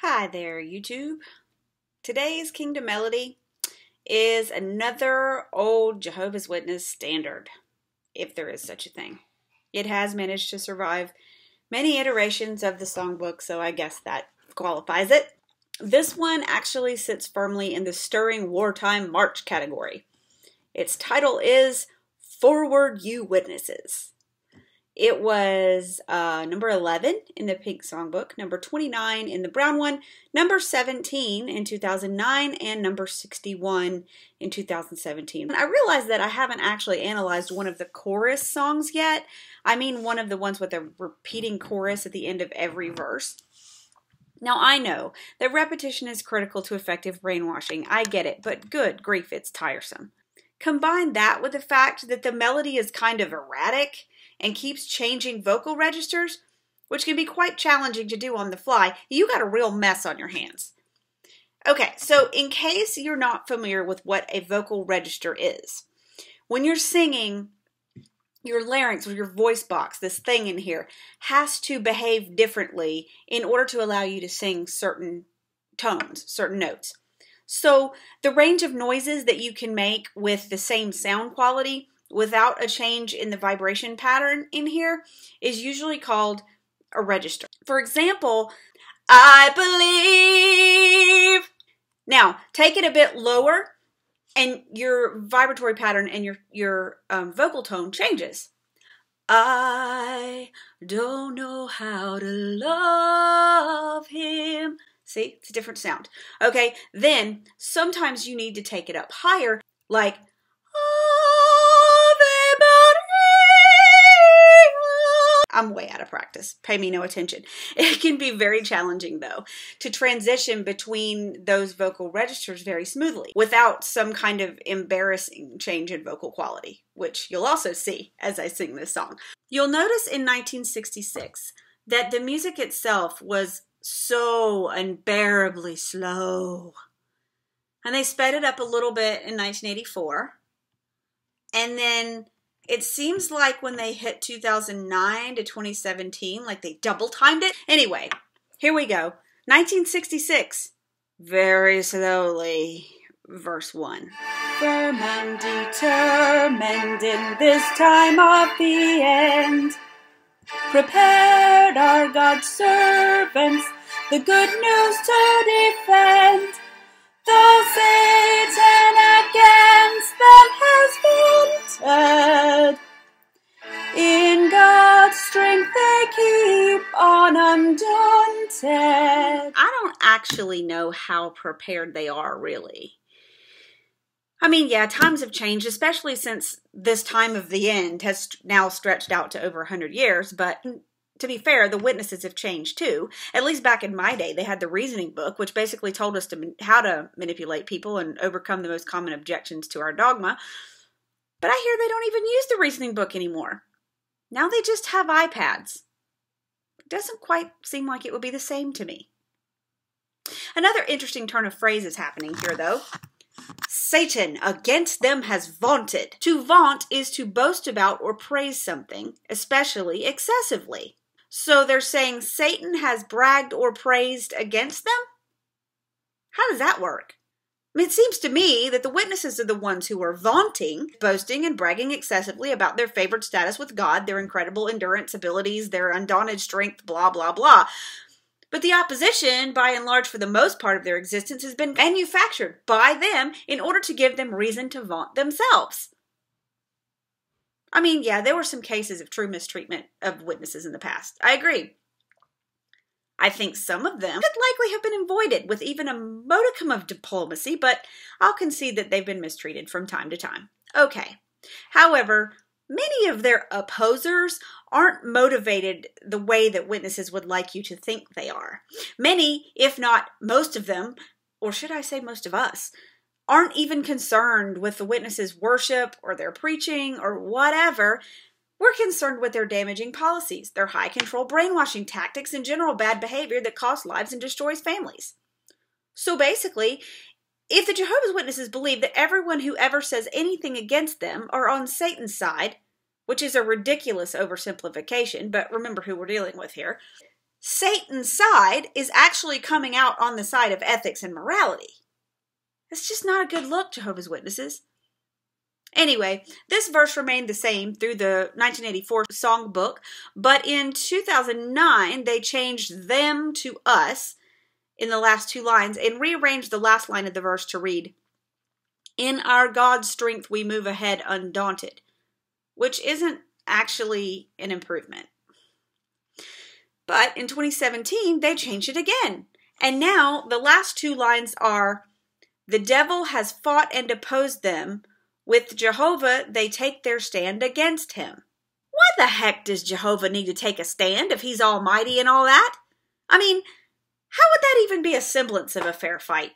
Hi there, YouTube. Today's Kingdom Melody is another old Jehovah's Witness standard, if there is such a thing. It has managed to survive many iterations of the songbook, so I guess that qualifies it. This one actually sits firmly in the stirring wartime march category. Its title is Forward You Witnesses. It was number 11 in the pink songbook, number 29 in the brown one, number 17 in 2009, and number 61 in 2017. I realize that I haven't actually analyzed one of the chorus songs yet. I mean one of the ones with a repeating chorus at the end of every verse. Now I know that repetition is critical to effective brainwashing. I get it, but good grief, it's tiresome. Combine that with the fact that the melody is kind of erratic and keeps changing vocal registers, which can be quite challenging to do on the fly, you got a real mess on your hands. Okay, so in case you're not familiar with what a vocal register is, when you're singing, your larynx or your voice box, this thing in here, has to behave differently in order to allow you to sing certain tones, certain notes. So the range of noises that you can make with the same sound quality without a change in the vibration pattern in here is usually called a register. For example, I believe. Now, take it a bit lower and your vibratory pattern and your vocal tone changes. I don't know how to love him. See, it's a different sound. Okay, then sometimes you need to take it up higher, like I'm way out of practice. Pay me no attention. It can be very challenging, though, to transition between those vocal registers very smoothly without some kind of embarrassing change in vocal quality, which you'll also see as I sing this song. You'll notice in 1966 that the music itself was so unbearably slow. And they sped it up a little bit in 1984. And then it seems like when they hit 2009 to 2017, like they double timed it. Anyway, here we go. 1966, very slowly, verse 1. Firm and determined in this time of the end, prepared are God's servants the good news to defend. Though Satan against them has vaunted, in God's strength they keep on undaunted. I don't actually know how prepared they are, really. I mean, yeah, times have changed, especially since this time of the end has now stretched out to over 100 years, but to be fair, the witnesses have changed too. At least back in my day, they had the reasoning book, which basically told us how to manipulate people and overcome the most common objections to our dogma. But I hear they don't even use the reasoning book anymore. Now they just have iPads. It doesn't quite seem like it would be the same to me. Another interesting turn of phrase is happening here, though. Satan against them has vaunted. To vaunt is to boast about or praise something, especially excessively. So they're saying Satan has bragged or praised against them? How does that work? I mean, it seems to me that the witnesses are the ones who are vaunting, boasting and bragging excessively about their favored status with God, their incredible endurance abilities, their undaunted strength, blah, blah, blah. But the opposition, by and large, for the most part of their existence, has been manufactured by them in order to give them reason to vaunt themselves. I mean, yeah, there were some cases of true mistreatment of witnesses in the past. I agree. I think some of them could likely have been avoided with even a modicum of diplomacy, but I'll concede that they've been mistreated from time to time. Okay. However, many of their opposers aren't motivated the way that witnesses would like you to think they are. Many, if not most of them, or should I say most of us, aren't even concerned with the witnesses' worship or their preaching or whatever. We're concerned with their damaging policies, their high-control brainwashing tactics, and general bad behavior that costs lives and destroys families. So basically, if the Jehovah's Witnesses believe that everyone who ever says anything against them are on Satan's side, which is a ridiculous oversimplification, but remember who we're dealing with here, Satan's side is actually coming out on the side of ethics and morality. It's just not a good look, Jehovah's Witnesses. Anyway, this verse remained the same through the 1984 songbook, but in 2009, they changed them to us in the last two lines and rearranged the last line of the verse to read, "In our God's strength we move ahead undaunted," which isn't actually an improvement. But in 2017, they changed it again. And now the last two lines are, "The devil has fought and opposed them. With Jehovah, they take their stand against him." Why the heck does Jehovah need to take a stand if he's almighty and all that? I mean, how would that even be a semblance of a fair fight?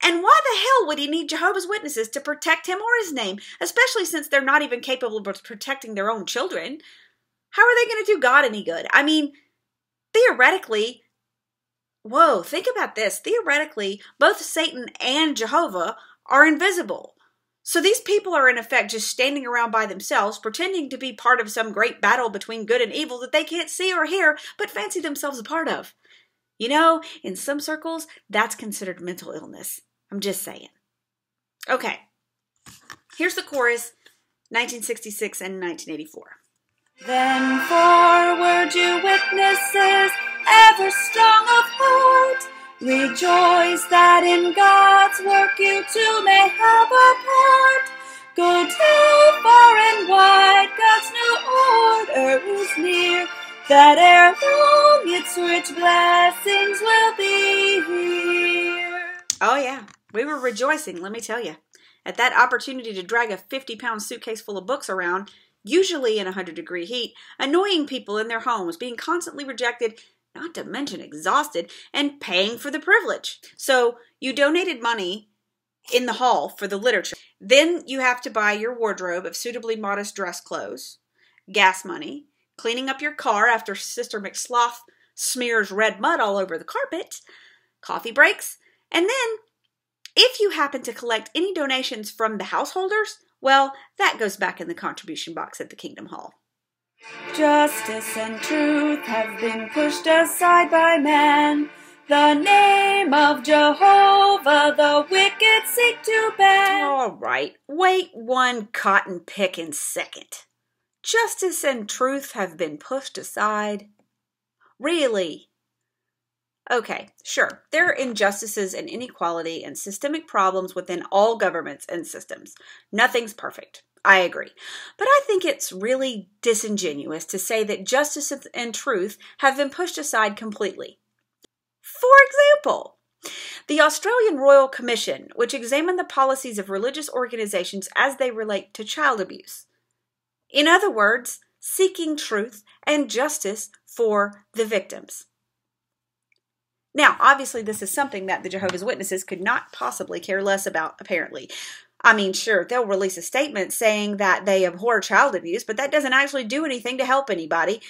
And why the hell would he need Jehovah's Witnesses to protect him or his name, especially since they're not even capable of protecting their own children? How are they going to do God any good? I mean, theoretically, whoa, think about this. Theoretically, both Satan and Jehovah are invisible. So these people are in effect just standing around by themselves, pretending to be part of some great battle between good and evil that they can't see or hear, but fancy themselves a part of. You know, in some circles, that's considered mental illness. I'm just saying. Okay, here's the chorus, 1966 and 1984. Then forward, you witnesses, ever strong of heart, rejoice that in God's work you too may have a part. Go tell far and wide God's new order is near, that ere long its rich blessings will be here. Oh yeah, we were rejoicing, let me tell you, at that opportunity to drag a 50-pound suitcase full of books around, usually in 100-degree heat, annoying people in their homes, being constantly rejected, not to mention exhausted, and paying for the privilege. So you donated money in the hall for the literature. Then you have to buy your wardrobe of suitably modest dress clothes, gas money, cleaning up your car after Sister McSloth smears red mud all over the carpet, coffee breaks, and then if you happen to collect any donations from the householders, well, that goes back in the contribution box at the Kingdom Hall. Justice and truth have been pushed aside by man. The name of Jehovah the wicked seek to ban. All right, wait one cotton-picking second. Justice and truth have been pushed aside? Really? Okay, sure, there are injustices and inequality and systemic problems within all governments and systems. Nothing's perfect. I agree. But I think it's really disingenuous to say that justice and truth have been pushed aside completely. For example, the Australian Royal Commission, which examined the policies of religious organizations as they relate to child abuse. In other words, seeking truth and justice for the victims. Now, obviously, this is something that the Jehovah's Witnesses could not possibly care less about, apparently. I mean, sure, they'll release a statement saying that they abhor child abuse, but that doesn't actually do anything to help anybody,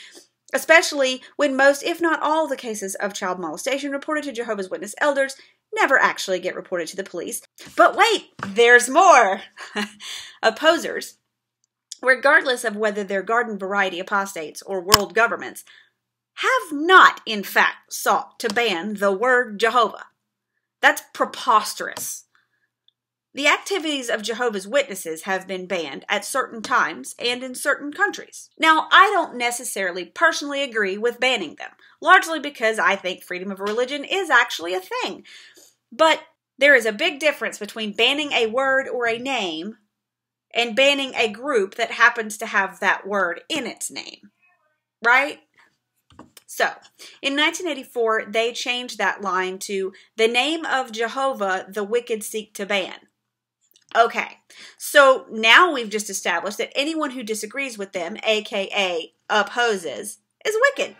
especially when most, if not all, the cases of child molestation reported to Jehovah's Witness elders never actually get reported to the police. But wait, there's more! Opposers, regardless of whether they're garden variety apostates or world governments, have not, in fact, sought to ban the word Jehovah. That's preposterous. The activities of Jehovah's Witnesses have been banned at certain times and in certain countries. Now, I don't necessarily personally agree with banning them, largely because I think freedom of religion is actually a thing. But there is a big difference between banning a word or a name and banning a group that happens to have that word in its name, right? So, in 1984, they changed that line to, "The name of Jehovah the wicked seek to ban." Okay, so now we've just established that anyone who disagrees with them, aka opposes, is wicked.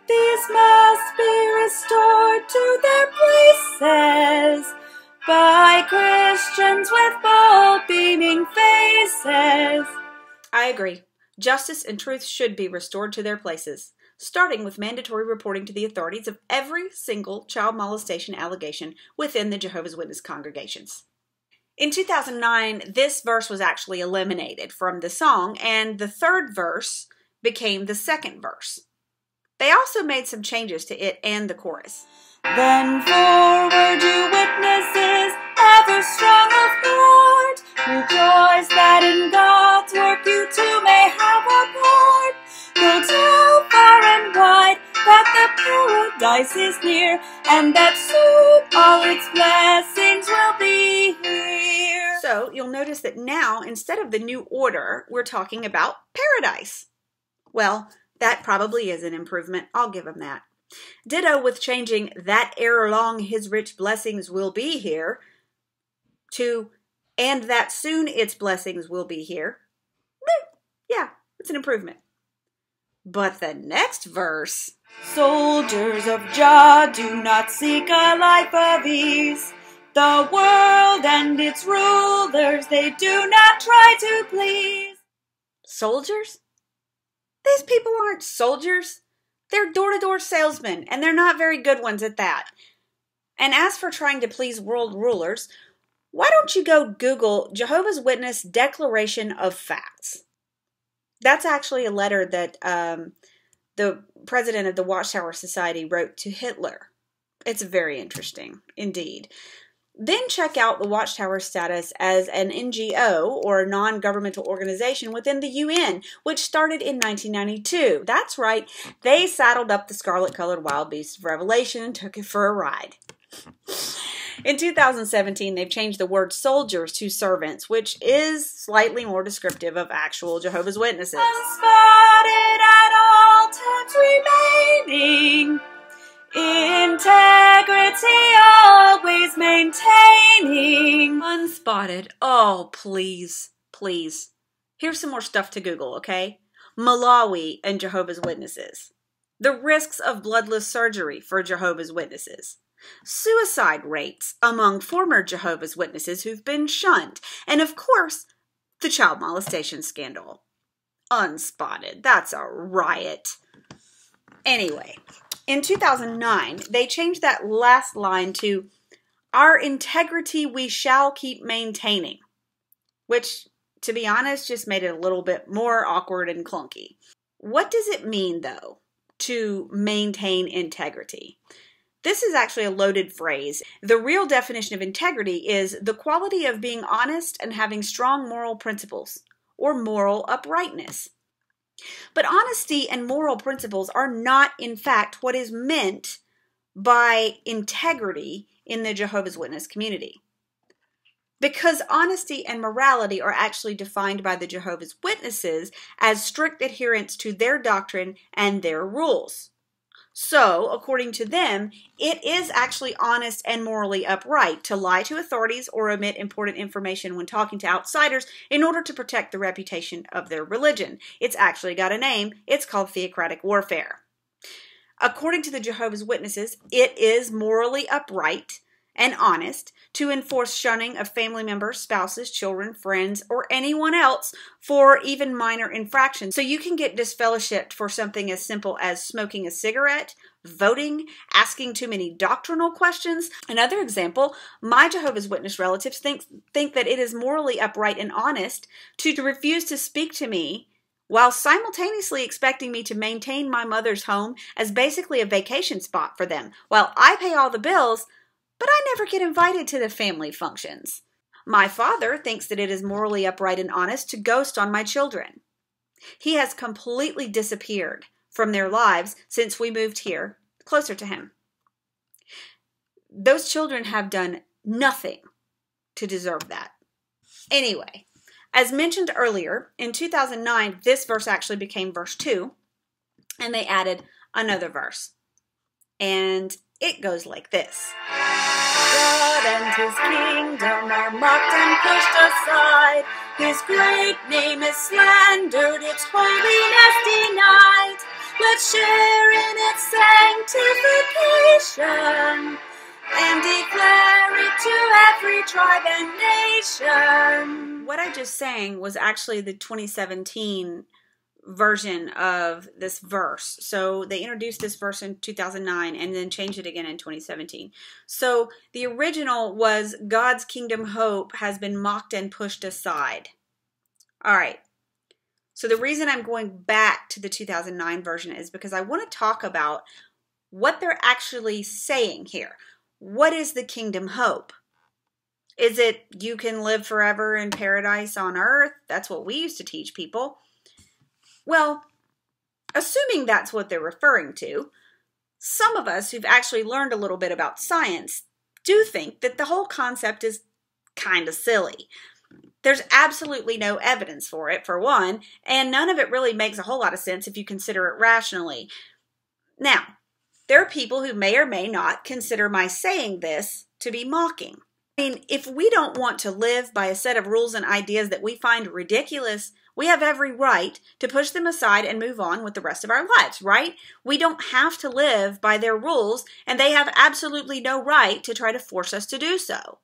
These must be restored to their places by Christians with bold beaming faces. I agree. Justice and truth should be restored to their places, starting with mandatory reporting to the authorities of every single child molestation allegation within the Jehovah's Witness congregations. In 2009, this verse was actually eliminated from the song, and the third verse became the second verse. They also made some changes to it and the chorus. Then forward, you witnesses, ever strong of heart, rejoice that in God's work you too may have a part. Go tell far and wide that the paradise is near, and that soon all its blessings will be here. So you'll notice that now, instead of the new order, we're talking about paradise. Well, that probably is an improvement. I'll give them that. Ditto with changing that ere long his rich blessings will be here to and that soon its blessings will be here. Yeah, it's an improvement. But the next verse, soldiers of Jah do not seek a life of ease. The world and its rulers they do not try to please. Soldiers? These people aren't soldiers. They're door-to-door salesmen, and they're not very good ones at that. And as for trying to please world rulers, why don't you go Google Jehovah's Witness Declaration of Facts? That's actually a letter that the president of the Watchtower Society wrote to Hitler. It's very interesting, indeed. Then check out the Watchtower's status as an NGO, or a non-governmental organization within the UN, which started in 1992. That's right, they saddled up the scarlet-colored wild beast of Revelation and took it for a ride. In 2017, they've changed the word soldiers to servants, which is slightly more descriptive of actual Jehovah's Witnesses. Unspotted at all times remaining, integrity always maintaining. Unspotted. Oh, please, please. Here's some more stuff to Google, okay? Malawi and Jehovah's Witnesses. The risks of bloodless surgery for Jehovah's Witnesses. Suicide rates among former Jehovah's Witnesses who've been shunned. And of course, the child molestation scandal. Unspotted. That's a riot. Anyway, in 2009, they changed that last line to, our integrity we shall keep maintaining, which, to be honest, just made it a little bit more awkward and clunky. What does it mean, though, to maintain integrity? This is actually a loaded phrase. The real definition of integrity is the quality of being honest and having strong moral principles, or moral uprightness. But honesty and moral principles are not, in fact, what is meant by integrity in the Jehovah's Witness community. Because honesty and morality are actually defined by the Jehovah's Witnesses as strict adherence to their doctrine and their rules. So, according to them, it is actually honest and morally upright to lie to authorities or omit important information when talking to outsiders in order to protect the reputation of their religion. It's actually got a name. It's called theocratic warfare. According to the Jehovah's Witnesses, it is morally upright and honest to enforce shunning of family members, spouses, children, friends, or anyone else for even minor infractions. So you can get disfellowshipped for something as simple as smoking a cigarette, voting, asking too many doctrinal questions. Another example, my Jehovah's Witness relatives think that it is morally upright and honest to refuse to speak to me while simultaneously expecting me to maintain my mother's home as basically a vacation spot for them, while I pay all the bills, but I never get invited to the family functions. My father thinks that it is morally upright and honest to ghost on my children. He has completely disappeared from their lives since we moved here, closer to him. Those children have done nothing to deserve that. Anyway, as mentioned earlier, in 2009, this verse actually became verse 2, and they added another verse. And it goes like this. God and his kingdom are mocked and pushed aside. His great name is slandered, its holiness denied. Let's share in its sanctification and declare it to every tribe and nation. What I just sang was actually the 2017 version of this verse. So they introduced this verse in 2009 and then changed it again in 2017. So the original was God's kingdom hope has been mocked and pushed aside. All right. So the reason I'm going back to the 2009 version is because I want to talk about what they're actually saying here. What is the kingdom hope? Is it you can live forever in paradise on earth? That's what we used to teach people. Well, assuming that's what they're referring to, some of us who've actually learned a little bit about science do think that the whole concept is kind of silly. There's absolutely no evidence for it, for one, and none of it really makes a whole lot of sense if you consider it rationally. Now, there are people who may or may not consider my saying this to be mocking. I mean, if we don't want to live by a set of rules and ideas that we find ridiculous, we have every right to push them aside and move on with the rest of our lives, right? We don't have to live by their rules, and they have absolutely no right to try to force us to do so.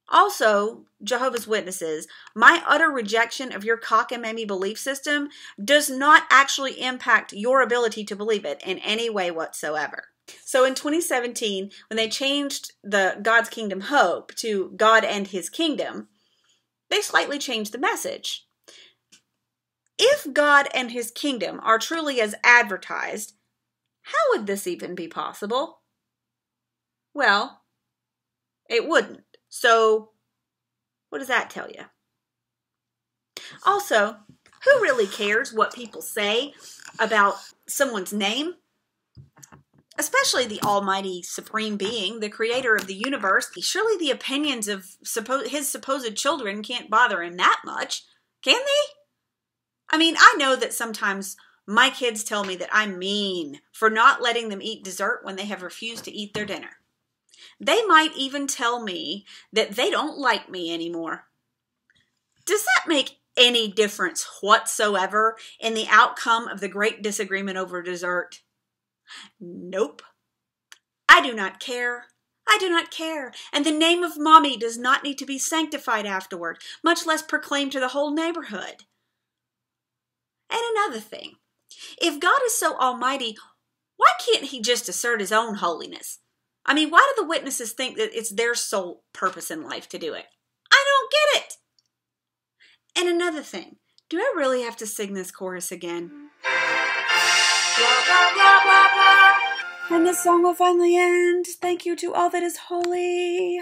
Also, Jehovah's Witnesses, my utter rejection of your cockamamie belief system does not actually impact your ability to believe it in any way whatsoever. So in 2017, when they changed the God's Kingdom Hope to God and His Kingdom, they slightly changed the message. If God and His Kingdom are truly as advertised, how would this even be possible? Well, it wouldn't. So, what does that tell you? Also, who really cares what people say about someone's name? Especially the almighty supreme being, the creator of the universe. Surely the opinions of his supposed children can't bother him that much, can they? I mean, I know that sometimes my kids tell me that I'm mean for not letting them eat dessert when they have refused to eat their dinner. They might even tell me that they don't like me anymore. Does that make any difference whatsoever in the outcome of the great disagreement over dessert? Nope. I do not care. I do not care. And the name of Mommy does not need to be sanctified afterward, much less proclaimed to the whole neighborhood. And another thing, if God is so almighty, why can't He just assert His own holiness? I mean, why do the witnesses think that it's their sole purpose in life to do it? I don't get it. And another thing, do I really have to sing this chorus again? Blah, blah, blah, blah, blah. And the song will finally end. Thank you to all that is holy.